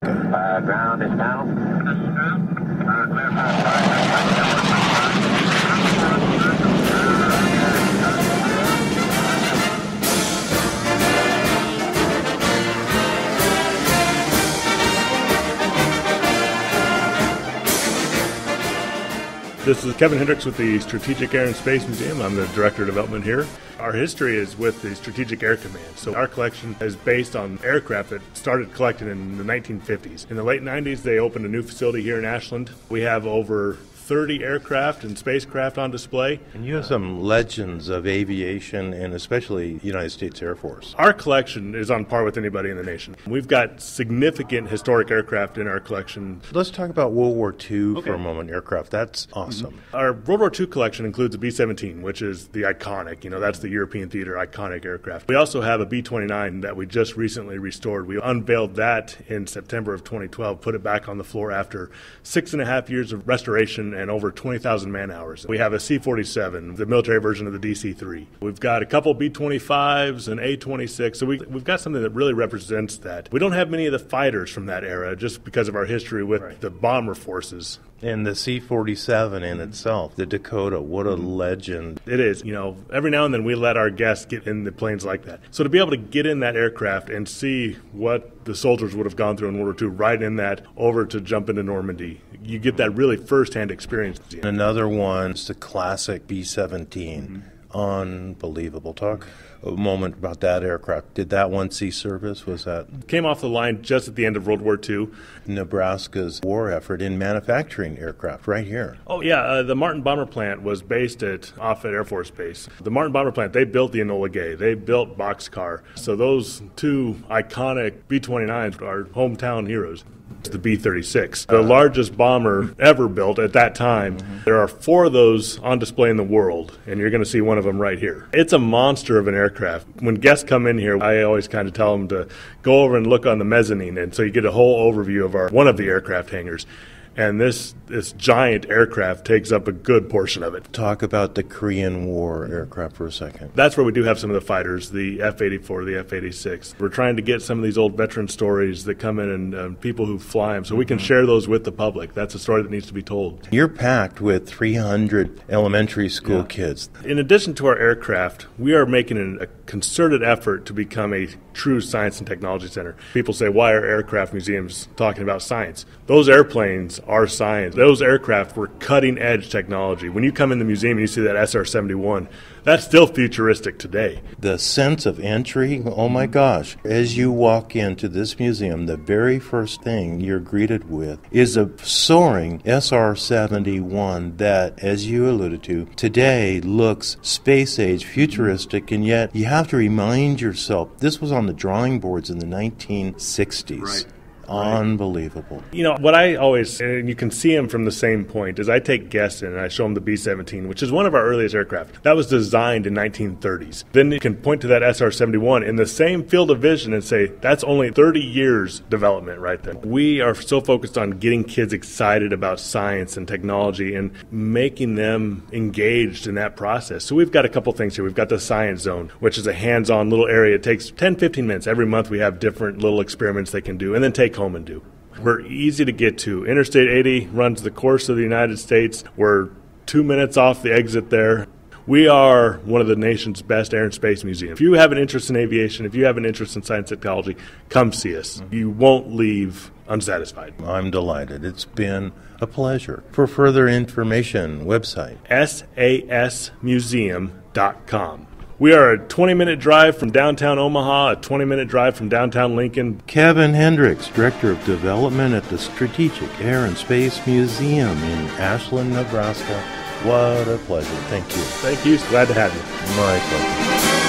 Nebraska. Ground is down. This is Kevin Hendrix with the Strategic Air and Space Museum. I'm the Director of Development here. Our history is with the Strategic Air Command. So our collection is based on aircraft that started collected in the 1950s. In the late 90s, they opened a new facility here in Ashland. We have over 30 aircraft and spacecraft on display. And you have some legends of aviation and especially United States Air Force. Our collection is on par with anybody in the nation. We've got significant historic aircraft in our collection. Let's talk about World War II for a moment, aircraft. That's awesome. Our World War II collection includes a B-17, which is the iconic, that's the European theater iconic aircraft. We also have a B-29 that we just recently restored. We unveiled that in September of 2012, put it back on the floor after 6.5 years of restoration and over 20,000 man-hours. We have a C-47, the military version of the DC-3. We've got a couple B-25s, an A-26, so we've got something that really represents that. We don't have many of the fighters from that era just because of our history with the bomber forces. And the C-47 in itself, the Dakota, what a legend. It is. Every now and then we let our guests get in the planes like that. So to be able to get in that aircraft and see what the soldiers would have gone through in World War II, right in that, over to jump into Normandy, you get that really first-hand experience. Another one is the classic B-17. Unbelievable. Talk a moment about that aircraft. Did that one see service? Was that? Came off the line just at the end of World War II. Nebraska's war effort in manufacturing aircraft right here. Oh, yeah. The Martin Bomber Plant was based off at Air Force Base. The Martin Bomber Plant, they built the Enola Gay. They built Boxcar. So those two iconic B-29s are hometown heroes. The B-36, the largest bomber ever built at that time. There are 4 of those on display in the world, and you're going to see one of them right here. It's a monster of an aircraft. When guests come in here, I always kind of tell them to go over and look on the mezzanine, and so you get a whole overview of one of the aircraft hangars. And this giant aircraft takes up a good portion of it. Talk about the Korean War aircraft for a second. That's where we do have some of the fighters, the F-84, the F-86. We're trying to get some of these old veteran stories that come in and people who fly them so we can share those with the public. That's a story that needs to be told. You're packed with 300 elementary school kids. In addition to our aircraft, we are making a concerted effort to become a true science and technology center. People say, why are aircraft museums talking about science? Those airplanes are science. Those aircraft were cutting-edge technology. When you come in the museum and you see that SR-71, that's still futuristic today. The sense of entry, oh my gosh. As you walk into this museum, the very first thing you're greeted with is a soaring SR-71 that, as you alluded to, today looks space-age, futuristic, and yet you have to remind yourself, this was on the drawing boards in the 1960s. Right. Unbelievable. What I always, and you can see them from the same point, is I take guests in and I show them the B-17, which is one of our earliest aircraft. That was designed in 1930s. Then you can point to that SR-71 in the same field of vision and say, that's only 30 years development right there. We are so focused on getting kids excited about science and technology and making them engaged in that process. So we've got a couple things here. We've got the Science Zone, which is a hands-on little area. It takes 10-15 minutes. Every month we have different little experiments they can do, and then take home and do. We're easy to get to. Interstate 80 runs the course of the United States. We're 2 minutes off the exit there. We are one of the nation's best air and space museums. If you have an interest in aviation, if you have an interest in science and technology, come see us. You won't leave unsatisfied. I'm delighted. It's been a pleasure. For further information, website sasmuseum.com. We are a 20-minute drive from downtown Omaha, a 20-minute drive from downtown Lincoln. Kevin Hendrix, Director of Development at the Strategic Air and Space Museum in Ashland, Nebraska. What a pleasure. Thank you. Thank you. Glad to have you. My pleasure.